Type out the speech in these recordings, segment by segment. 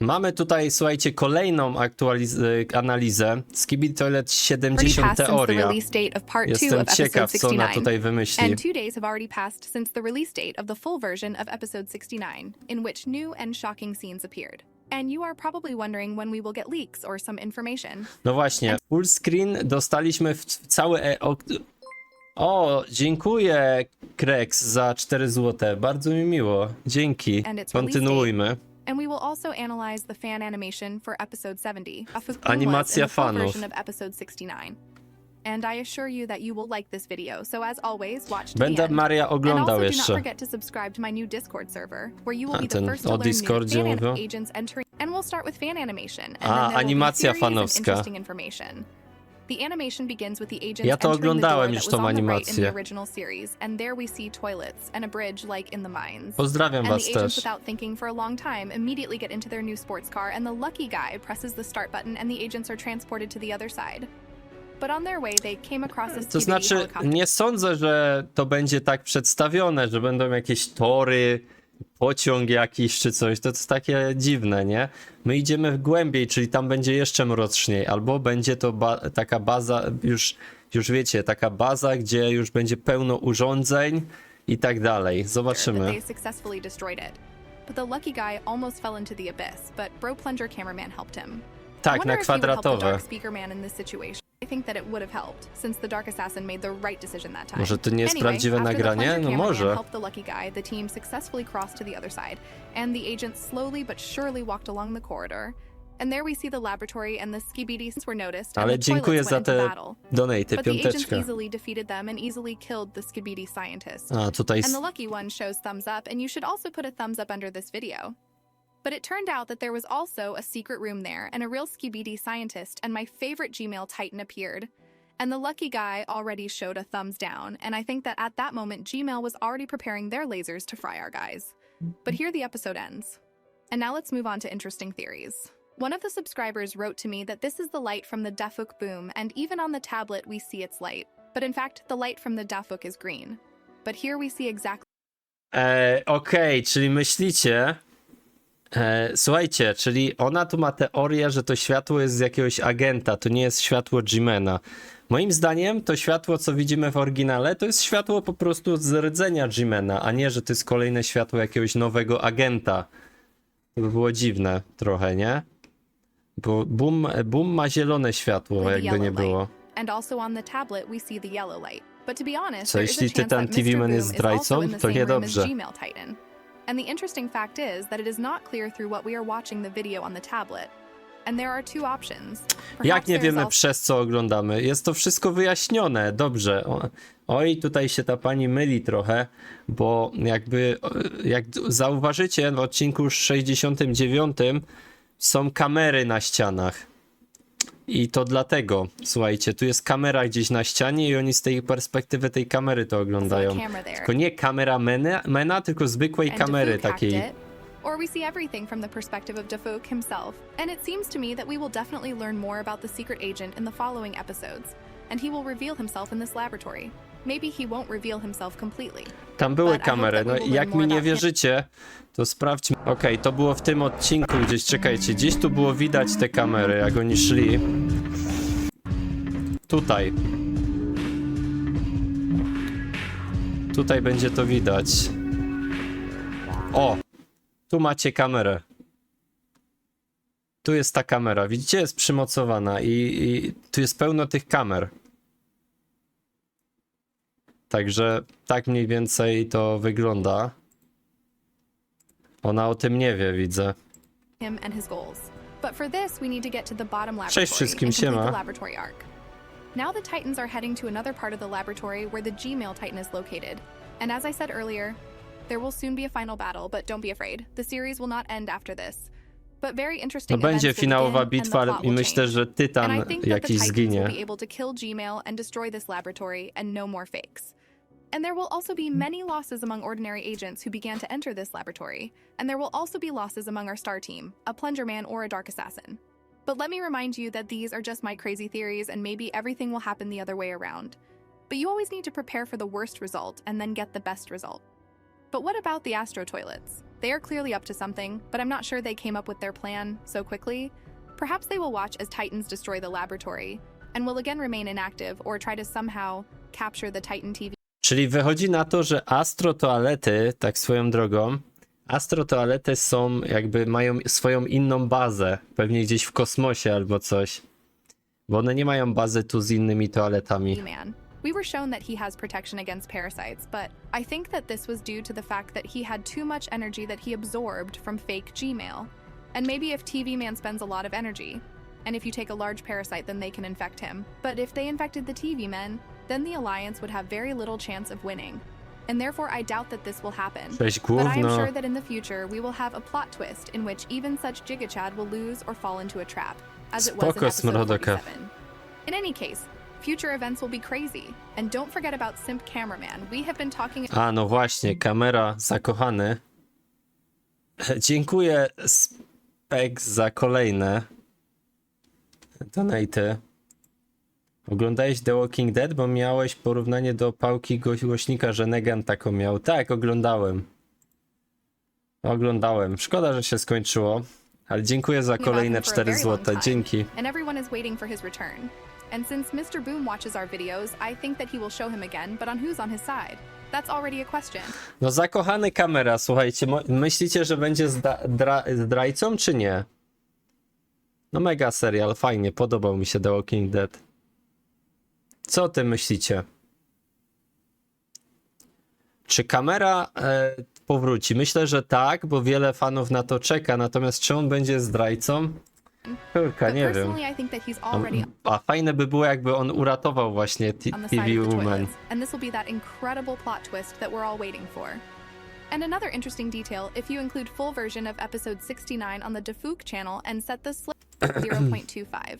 Mamy tutaj, słuchajcie, kolejną analizę. Skibidi Toilet 70 teoria. Jestem ciekaw, co ona tutaj wymyśli. And 2 days have already passed since the release date of the full version of episode 69, in which new and shocking scenes appeared. And you are probably wondering when we will get leaks or some information. No właśnie, full screen dostaliśmy w całe... O, dziękuję, Krex, za 4 zł. Bardzo mi miło. Dzięki. Kontynuujmy. And we will also analyze the fan animation for episode 70, Animacja in the full fanów. version of episode 69. And I assure you that you will like this video, so as always, watch to Będę the end. Maria oglądał and also jeszcze. do not forget to subscribe to my new Discord server, where you will be the ten first to o learn new Discordzie fan mówią? agents entering. And we'll start with fan animation, and A, then there will be animacja theories and fanowska. interesting information. The animation begins with the agents Ja to entering the oglądałem door już that tą was on the right in the animację. original series, and there we see toilets and a bridge like in the mines. Pozdrawiam And was the agents, też. without thinking for a long time, immediately get into their new sports car, and the lucky guy presses the start button, and the agents are transported to the other side. But on their way, they came across a To Skibidi znaczy, helicopter. nie sądzę, że to będzie tak przedstawione, że będą jakieś tory, pociąg jakiś czy coś. To jest takie dziwne, nie? My idziemy głębiej, czyli tam będzie jeszcze mroczniej, albo będzie to taka baza, już wiecie, taka baza, gdzie już będzie pełno urządzeń i tak dalej. Zobaczymy. They successfully destroyed it. But the lucky guy almost fell into the abyss, but Bro Plunger Cameraman helped him. I Tak, wonder na if he would help the kwadratowe. Dark Speaker Man in this situation. I think that it would have helped, since the Dark Assassin made the right decision that time. Może to nie jest Anyway, prawdziwe after the nagranie? Plunger No Cameraman może. helped the lucky guy, the team successfully crossed to the other side, and the agents slowly but surely walked along the corridor. And there we see the laboratory and the Skibidis were noticed, and Ale the dziękuję toilets za went into te battle. donaty, But the agents piąteczka. easily defeated them and easily killed the Skibidi scientist. A, tutaj And the lucky one shows thumbs up, and you should also put a thumbs up under this video. But it turned out that there was also a secret room there, and a real Skibidi scientist, and my favorite Gmail Titan appeared. And the lucky guy already showed a thumbs down, and I think that at that moment Gmail was already preparing their lasers to fry our guys. But here the episode ends. And now let's move on to interesting theories. One of the subscribers wrote to me that this is the light from the Dafuk boom, and even on the tablet we see its light. But in fact, the light from the Dafuk is green. But here we see exactly... Okej, czyli myślicie... Słuchajcie, czyli ona tu ma teorię, że to światło jest z jakiegoś agenta, to nie jest światło G-Mana. Moim zdaniem to światło, co widzimy w oryginale, to jest światło po prostu z rdzenia G-Mana, a nie, że to jest kolejne światło jakiegoś nowego agenta. To by było dziwne trochę, nie? Bo Boom ma zielone światło, jakby nie było. And also on the tablet we see the yellow light. But to be honest, Co there is a jeśli chance Tytan that TV Mr. Man Boom jest is also zdrajcą? in the To same room as niedobrze. Gmail Titan. And the interesting fact is that it is not clear through what we are watching the video on the tablet. And there are two options. Jak nie there is wiemy also przez co oglądamy? Jest to wszystko wyjaśnione, dobrze. Oj, tutaj się ta pani myli trochę, bo jakby, jak zauważycie w odcinku 69 są kamery na ścianach. I to dlatego, słuchajcie, tu jest kamera gdzieś na ścianie i oni z tej perspektywy tej kamery to oglądają. Tylko nie kamera mena, tylko zwykłej and kamery Dafuk hacked takiej. it, or we see everything from the perspective of Dafuk himself. And it seems to me that we will definitely learn more about the secret agent in the following episodes, and he will reveal himself in this laboratory. Maybe he won't reveal himself completely. Tam były But I hope kamery, that we no will i learn jak more mi nie about him. wierzycie, to sprawdźmy. Okej, to było w tym odcinku gdzieś, czekajcie, gdzieś tu było widać te kamery, jak oni szli. Tutaj. Tutaj będzie to widać. O! Tu macie kamerę. Tu jest ta kamera, widzicie, jest przymocowana i tu jest pełno tych kamer. Także tak mniej więcej to wygląda. Ona o tym nie wie, widzę. Him and his goals. But for this, we need to get to the bottom laboratory Cześć wszystkim, and complete siema. the laboratory arc. Now the Titans are heading to another part of the laboratory where the Gmail Titan is located. And as I said earlier, there will soon be a final battle, but don't be afraid. The series will not end after this. But very No interesting będzie events will finałowa begin and bitwa the plot i will myślę, change. że And I Tytan think that the jakiś Titans zginie. will be able to kill Gmail and destroy this laboratory and no more fakes. And there will also be many losses among ordinary agents who began to enter this laboratory. And there will also be losses among our star team, a Plunger Man or a Dark Assassin. But let me remind you that these are just my crazy theories and maybe everything will happen the other way around. But you always need to prepare for the worst result and then get the best result. But what about the Astro Toilets? They are clearly up to something, but I'm not sure they came up with their plan so quickly. Perhaps they will watch as Titans destroy the laboratory, and will again remain inactive or try to somehow capture the Titan TV. Czyli wychodzi na to, że astrotoalety, tak swoją drogą, astrotoalety są jakby, mają swoją inną bazę, pewnie gdzieś w kosmosie albo coś, bo one nie mają bazy tu z innymi toaletami. Man. We were shown that he has protection against parasites, but I think that this was due to the fact that he had too much energy that he absorbed from fake Gmail. And maybe if TV Man spends a lot of energy, and if you take a large parasite, then they can infect him. But if they infected the TV Men, then the Alliance would have very little chance of winning. And therefore I doubt that this will happen. Cześć, But I am gówno. sure that in the future we will have a plot twist in which even such Gigachad will lose or fall into a trap, as it was in Spoko, episode Smrodoka. 47. In any case, future events will be crazy. And don't forget about Simp Cameraman. We have been talking... A, no właśnie, kamera, zakochany. Dziękuję, Spek, za kolejne donaty. Oglądałeś The Walking Dead, bo miałeś porównanie do pałki głośnika, że Negan taką miał. Tak, oglądałem. Oglądałem. Szkoda, że się skończyło, ale dziękuję za kolejne 4 zł. Dzięki. And everyone is waiting for his return. And since Mr. Boom watches our videos, I think that he will show him again, but on who's on his side? That's already a question. No zakochany kamera, słuchajcie, myślicie, że będzie zdrajcą, czy nie? No mega serial, fajnie, podobał mi się The Walking Dead. Co o tym myślicie? Czy kamera powróci? Myślę, że tak, bo wiele fanów na to czeka, natomiast czy on będzie zdrajcą? Kurka, But nie wiem. personally, I think that he's already A fajne by było, jakby on uratował właśnie on the TV side of the Woman. toilets, and this will be that incredible plot twist that we're all waiting for. And another interesting detail, if you include full version of episode 69 on the Defook channel and set the slip to 0.25,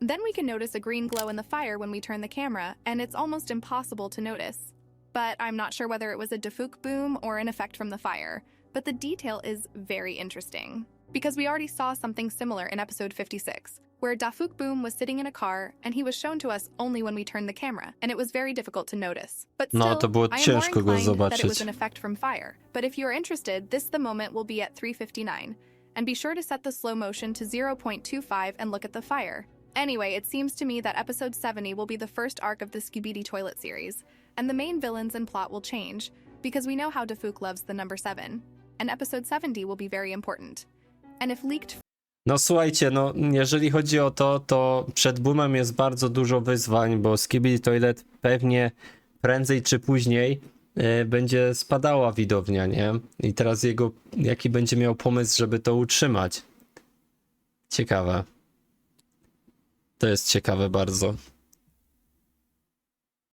then we can notice a green glow in the fire when we turn the camera, and it's almost impossible to notice. But I'm not sure whether it was a Defook boom or an effect from the fire, but the detail is very interesting. Because we already saw something similar in episode 56, where Dafuk Boom was sitting in a car and he was shown to us only when we turned the camera, and it was very difficult to notice. But still, No, to było I am more ciężko go inclined that it was zobaczyć. an effect from fire. But if you're interested, the moment will be at 3:59, and be sure to set the slow motion to 0.25 and look at the fire. Anyway, it seems to me that episode 70 will be the first arc of the Skibidi toilet series, and the main villains and plot will change, because we know how Dafuk loves the number 7, and episode 70 will be very important. And if leaked... No słuchajcie, no jeżeli chodzi o to, to przed Boomem jest bardzo dużo wyzwań, bo Skibidi Toilet pewnie prędzej czy później będzie spadała widownia, nie? I teraz jaki będzie miał pomysł, żeby to utrzymać. Ciekawe. To jest ciekawe bardzo.